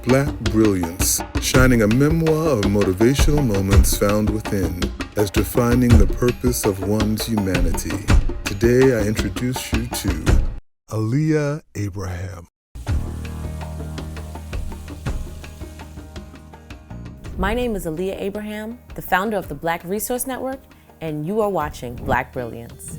BLAQ Brilliance, shining a memoir of motivational moments found within as defining the purpose of one's humanity. Today I introduce you to Aleeia Abraham. My name is Aleeia Abraham, the founder of the BLAQue Resource Network, and you are watching BLAQ Brilliance.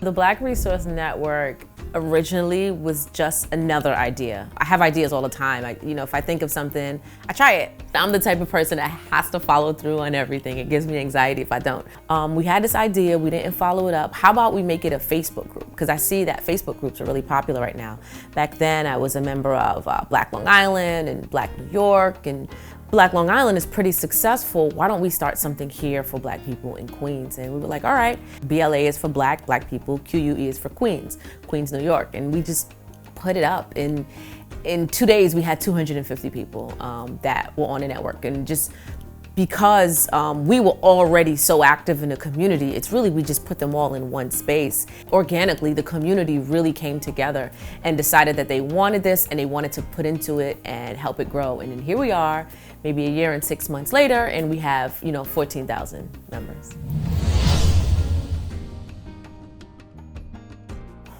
The BLAQue Resource Network originally was just another idea. I have ideas all the time. If I think of something, I try it. I'm the type of person that has to follow through on everything. It gives me anxiety if I don't. We had this idea, we didn't follow it up. How about we make it a Facebook group? Because I see that Facebook groups are really popular right now. Back then, I was a member of BLAQ Long Island and BLAQ New York, and BLAQ Long Island is pretty successful. Why don't we start something here for Black people in Queens? And we were like, all right, BLA is for Black people, QUE is for Queens, Queens, New York. And we just put it up. In 2 days, we had 250 people that were on the network. And just because we were already so active in the community, it's really, we just put them all in one space. Organically, the community really came together and decided that they wanted this and they wanted to put into it and help it grow. And then here we are, maybe a year and 6 months later, and we have, 14,000 members.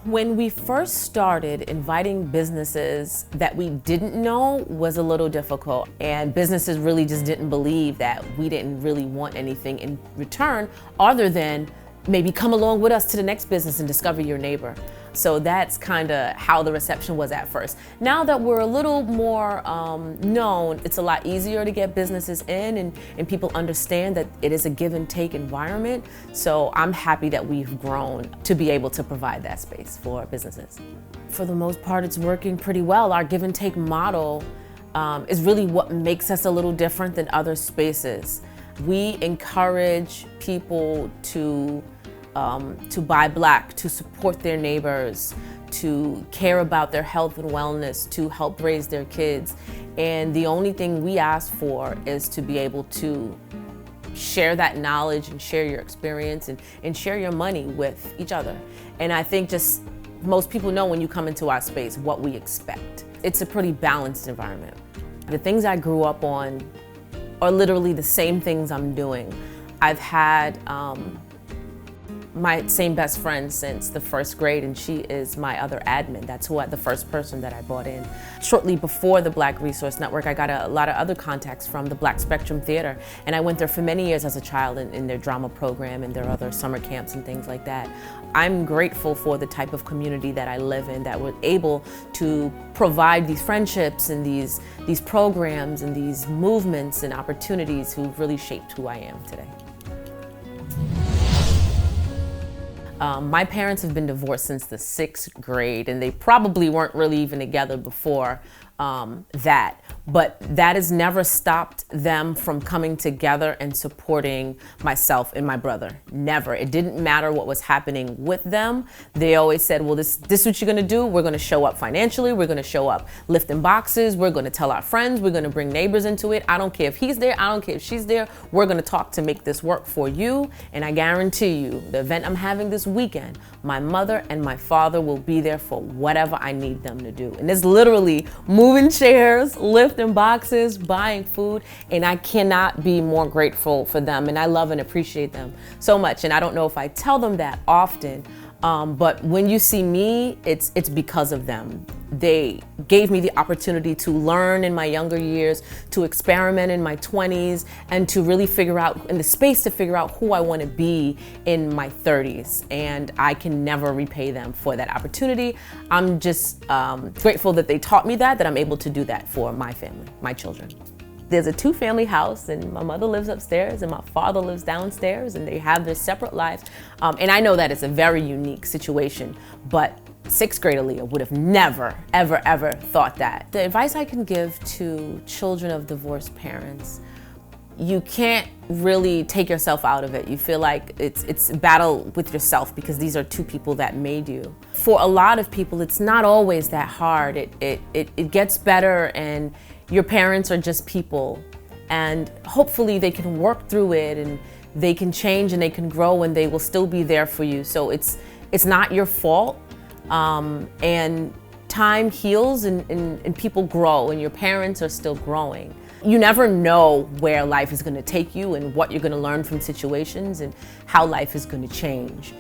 When we first started, inviting businesses that we didn't know was a little difficult, and businesses really just didn't believe that we didn't really want anything in return other than maybe come along with us to the next business and discover your neighbor. So that's kind of how the reception was at first. Now that we're a little more known, it's a lot easier to get businesses in, and people understand that it is a give and take environment. So I'm happy that we've grown to be able to provide that space for businesses. For the most part, it's working pretty well. Our give and take model is really what makes us a little different than other spaces. We encourage people to buy Black, to support their neighbors, to care about their health and wellness, to help raise their kids. And the only thing we ask for is to be able to share that knowledge and share your experience and share your money with each other. And I think just most people know when you come into our space what we expect. It's a pretty balanced environment. The things I grew up on are literally the same things I'm doing. I've had my same best friend since the first grade, and she is my other admin. That's the first person that I brought in. Shortly before the BLAQue Resource Network, I got a lot of other contacts from the Black Spectrum Theater, and I went there for many years as a child in their drama program and their other summer camps and things like that. I'm grateful for the type of community that I live in, that we're able to provide these friendships and these programs and these movements and opportunities who've really shaped who I am today. My parents have been divorced since the 6th grade, and they probably weren't really even together before that. But that has never stopped them from coming together and supporting myself and my brother. Never. It didn't matter what was happening with them. They always said, well, this is what you're gonna do. We're gonna show up financially. We're gonna show up lifting boxes. We're gonna tell our friends. We're gonna bring neighbors into it. I don't care if he's there. I don't care if she's there. We're gonna talk to make this work for you. And I guarantee you, the event I'm having this weekend, my mother and my father will be there for whatever I need them to do. And it's literally moving chairs, lifting boxes, buying food, and I cannot be more grateful for them, and I love and appreciate them so much. And I don't know if I tell them that often, but when you see me, it's because of them. They gave me the opportunity to learn in my younger years, to experiment in my 20s, and to really figure out, in the space to figure out who I want to be in my 30s. And I can never repay them for that opportunity. I'm just grateful that they taught me that I'm able to do that for my family, my children. There's a 2-family house, and my mother lives upstairs and my father lives downstairs, and they have their separate lives. And I know that it's a very unique situation, but 6th grade Aleeia would have never, ever, ever thought that. The advice I can give to children of divorced parents, you can't really take yourself out of it. You feel like it's a battle with yourself because these are 2 people that made you. For a lot of people, it's not always that hard. It gets better, and your parents are just people, and hopefully they can work through it, and they can change and they can grow, and they will still be there for you. So it's not your fault. And time heals and people grow, and your parents are still growing. You never know where life is going to take you and what you're going to learn from situations and how life is going to change.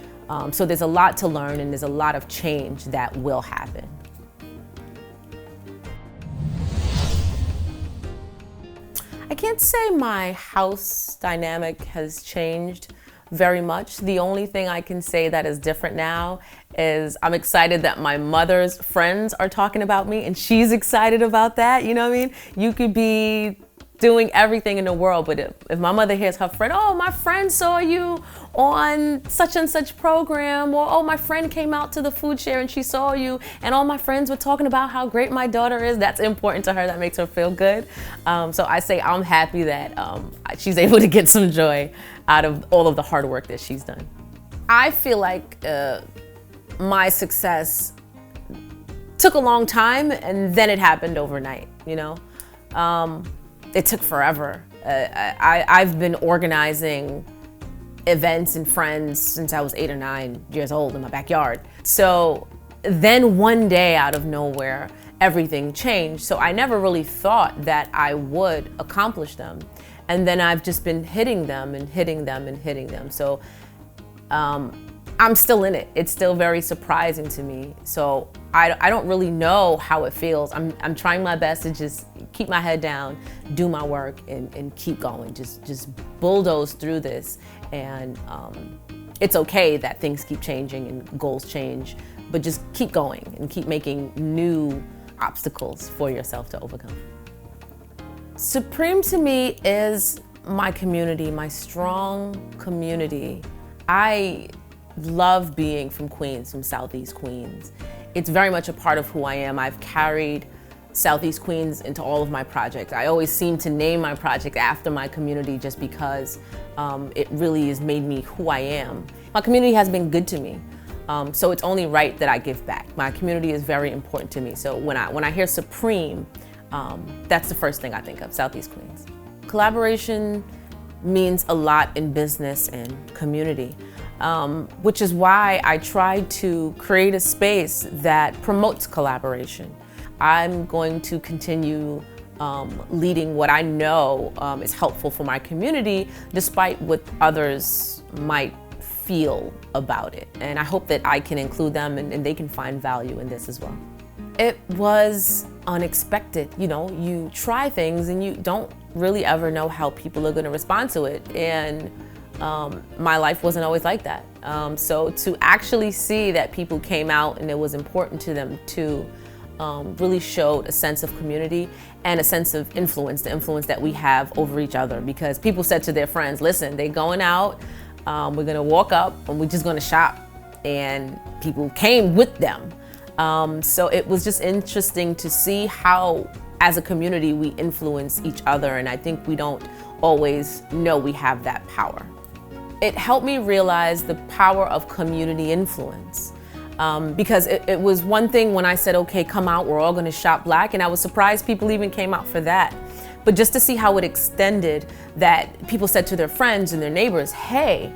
So there's a lot to learn, and there's a lot of change that will happen. I can't say my house dynamic has changed very much. The only thing I can say that is different now is I'm excited that my mother's friends are talking about me, and she's excited about that. You know what I mean? You could be doing everything in the world, but if my mother hears her friend, oh, my friend saw you on such and such program, or oh, my friend came out to the food share and she saw you, and all my friends were talking about how great my daughter is, that's important to her. That makes her feel good. So I say I'm happy that she's able to get some joy out of all of the hard work that she's done. I feel like my success took a long time, and then it happened overnight, you know? It took forever. I've been organizing events and friends since I was 8 or 9 years old in my backyard. So then one day out of nowhere, everything changed. So I never really thought that I would accomplish them. And then I've just been hitting them and hitting them and hitting them. So I'm still in it. It's still very surprising to me. So I don't really know how it feels. I'm trying my best to just keep my head down, do my work, and keep going. Just bulldoze through this. And it's okay that things keep changing and goals change, but just keep going and keep making new obstacles for yourself to overcome. Supreme to me is my community, my strong community. I love being from Queens, from Southeast Queens. It's very much a part of who I am. I've carried Southeast Queens into all of my projects. I always seem to name my project after my community just because it really has made me who I am. My community has been good to me, so it's only right that I give back. My community is very important to me, so when I hear Supreme, that's the first thing I think of, Southeast Queens. Collaboration means a lot in business and community. Which is why I try to create a space that promotes collaboration. I'm going to continue leading what I know is helpful for my community, despite what others might feel about it. And I hope that I can include them and they can find value in this as well. It was unexpected. You know, you try things and you don't really ever know how people are going to respond to it. And my life wasn't always like that. So to actually see that people came out and it was important to them too, really showed a sense of community and a sense of influence, the influence that we have over each other. Because people said to their friends, listen, they're going out, we're gonna walk up and we're just gonna shop. And people came with them. So it was just interesting to see how, as a community, we influence each other. And I think we don't always know we have that power. It helped me realize the power of community influence. Because it was one thing when I said, okay, come out, we're all gonna shop BLAQ, and I was surprised people even came out for that. But just to see how it extended, that people said to their friends and their neighbors, hey,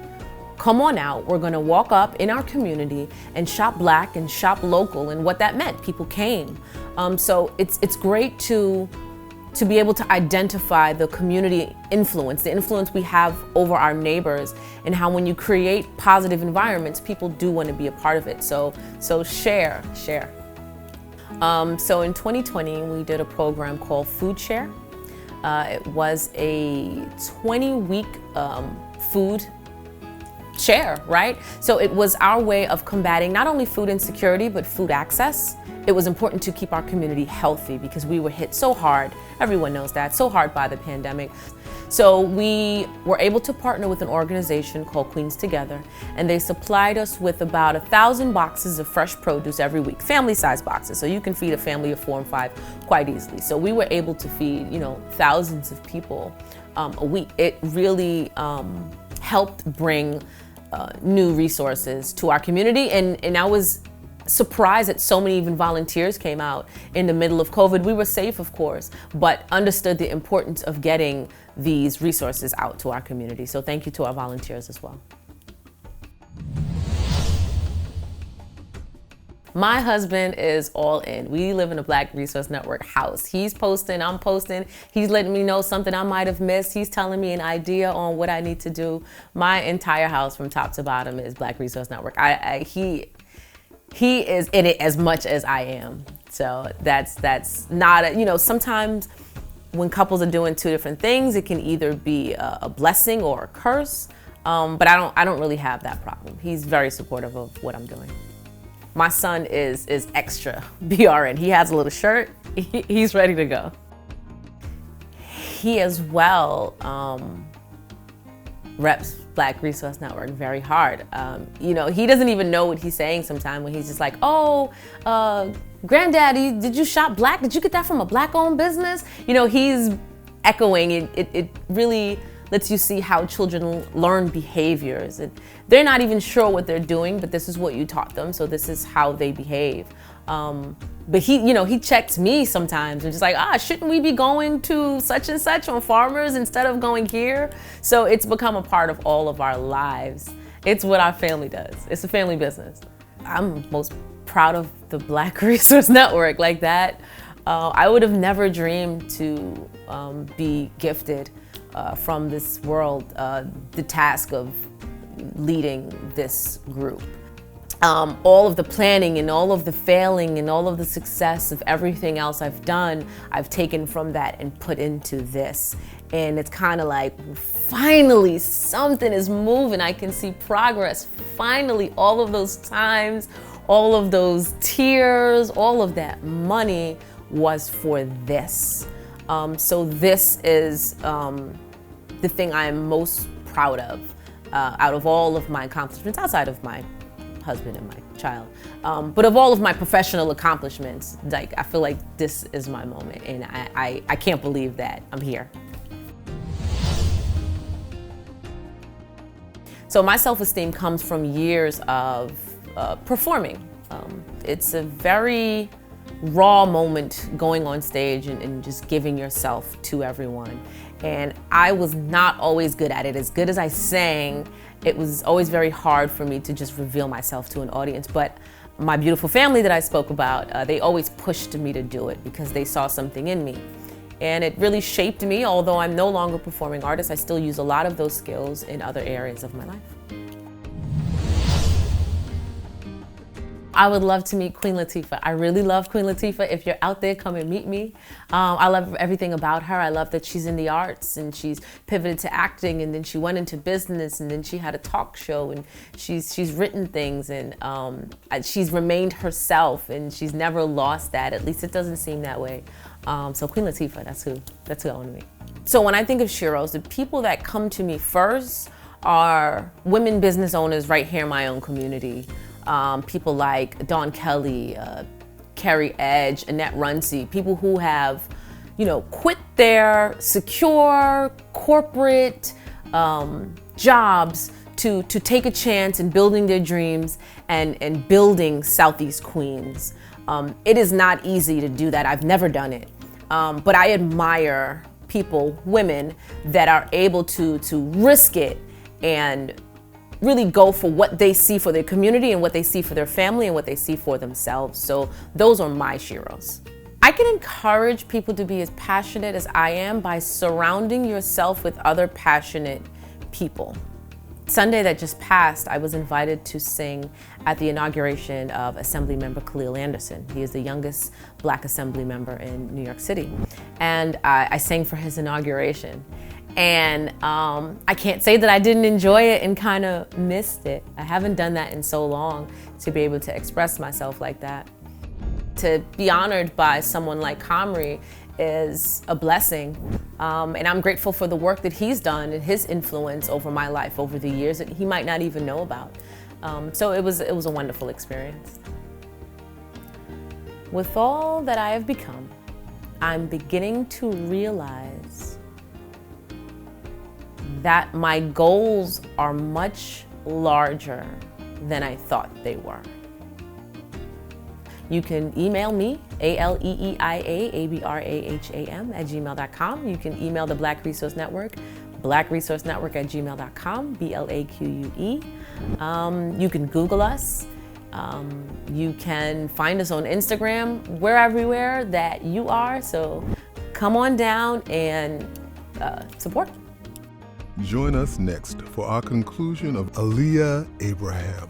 come on out, we're gonna walk up in our community and shop BLAQ and shop local, and what that meant, people came. So it's great to be able to identify the community influence, the influence we have over our neighbors, and how when you create positive environments, people do want to be a part of it. So share. So in 2020, we did a program called Food Share. It was a 20-week food share, right? So it was our way of combating not only food insecurity, but food access. It was important to keep our community healthy because we were hit so hard, everyone knows that, so hard by the pandemic. So we were able to partner with an organization called Queens Together, and they supplied us with about 1,000 boxes of fresh produce every week, family-sized boxes, so you can feed a family of 4 and 5 quite easily. So we were able to feed, thousands of people a week. It really helped bring new resources to our community, and I was surprised that so many even volunteers came out in the middle of COVID. We were safe, of course, but understood the importance of getting these resources out to our community. So thank you to our volunteers as well. My husband is all in. We live in a BLAQ Resource Network house. He's posting, I'm posting. He's letting me know something I might have missed. He's telling me an idea on what I need to do. My entire house from top to bottom is BLAQ Resource Network. He is in it as much as I am. So that's not, sometimes when couples are doing two different things, it can either be a blessing or a curse. But I don't really have that problem. He's very supportive of what I'm doing. My son is extra BRN. He has a little shirt. He's ready to go. He as well reps BLAQ Resource Network very hard. He doesn't even know what he's saying sometimes when he's just like, oh, granddaddy, did you shop BLAQ? Did you get that from a BLAQ-owned business? He's echoing it. It really lets you see how children learn behaviors. And they're not even sure what they're doing, but this is what you taught them, so this is how they behave. But he checks me sometimes and just like, shouldn't we be going to such and such on Farmers instead of going here? So it's become a part of all of our lives. It's what our family does. It's a family business. I'm most proud of the BLAQ Resource Network like that. I would have never dreamed to be gifted from this world, the task of leading this group. All of the planning and all of the failing and all of the success of everything else I've done, I've taken from that and put into this. And it's kind of like, finally something is moving. I can see progress. Finally, all of those times, all of those tears, all of that money was for this. So this is the thing I am most proud of out of all of my accomplishments, outside of my husband and my child. But of all of my professional accomplishments, I feel like this is my moment, and I can't believe that I'm here. So my self-esteem comes from years of performing. It's a very raw moment going on stage and just giving yourself to everyone. And I was not always good at it. As good as I sang, it was always very hard for me to just reveal myself to an audience. But my beautiful family that I spoke about, they always pushed me to do it because they saw something in me. And it really shaped me. Although I'm no longer a performing artist, I still use a lot of those skills in other areas of my life. I would love to meet Queen Latifah. I really love Queen Latifah. If you're out there, come and meet me. I love everything about her. I love that she's in the arts and she's pivoted to acting, and then she went into business, and then she had a talk show, and she's written things, and she's remained herself, and she's never lost that. At least it doesn't seem that way. So Queen Latifah, that's who I want to meet. So when I think of sheroes, the people that come to me first are women business owners right here in my own community. People like Dawn Kelly, Carrie Edge, Annette Runcie, people who have, quit their secure corporate jobs to take a chance in building their dreams and building Southeast Queens. It is not easy to do that. I've never done it. But I admire people, women, that are able to risk it and really go for what they see for their community and what they see for their family and what they see for themselves. So those are my sheroes. I can encourage people to be as passionate as I am by surrounding yourself with other passionate people. Sunday that just passed, I was invited to sing at the inauguration of Assemblymember Khalil Anderson. He is the youngest Black Assembly member in New York City. And I sang for his inauguration. And I can't say that I didn't enjoy it and kind of missed it. I haven't done that in so long, to be able to express myself like that. To be honored by someone like Kamri is a blessing. And I'm grateful for the work that he's done and his influence over my life over the years that he might not even know about. So it was a wonderful experience. With all that I have become, I'm beginning to realize that my goals are much larger than I thought they were. You can email me, ALEEIAABRAHAM@gmail.com. You can email the BLAQ Resource Network, BLAQResourceNetwork@gmail.com, BLAQUE. You can Google us. You can find us on Instagram. We're everywhere that you are, so come on down and support. Join us next for our conclusion of Aleeia Abraham.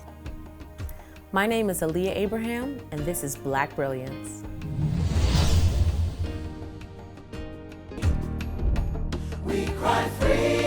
My name is Aleeia Abraham, and this is BLAQ Brilliance. We cry free.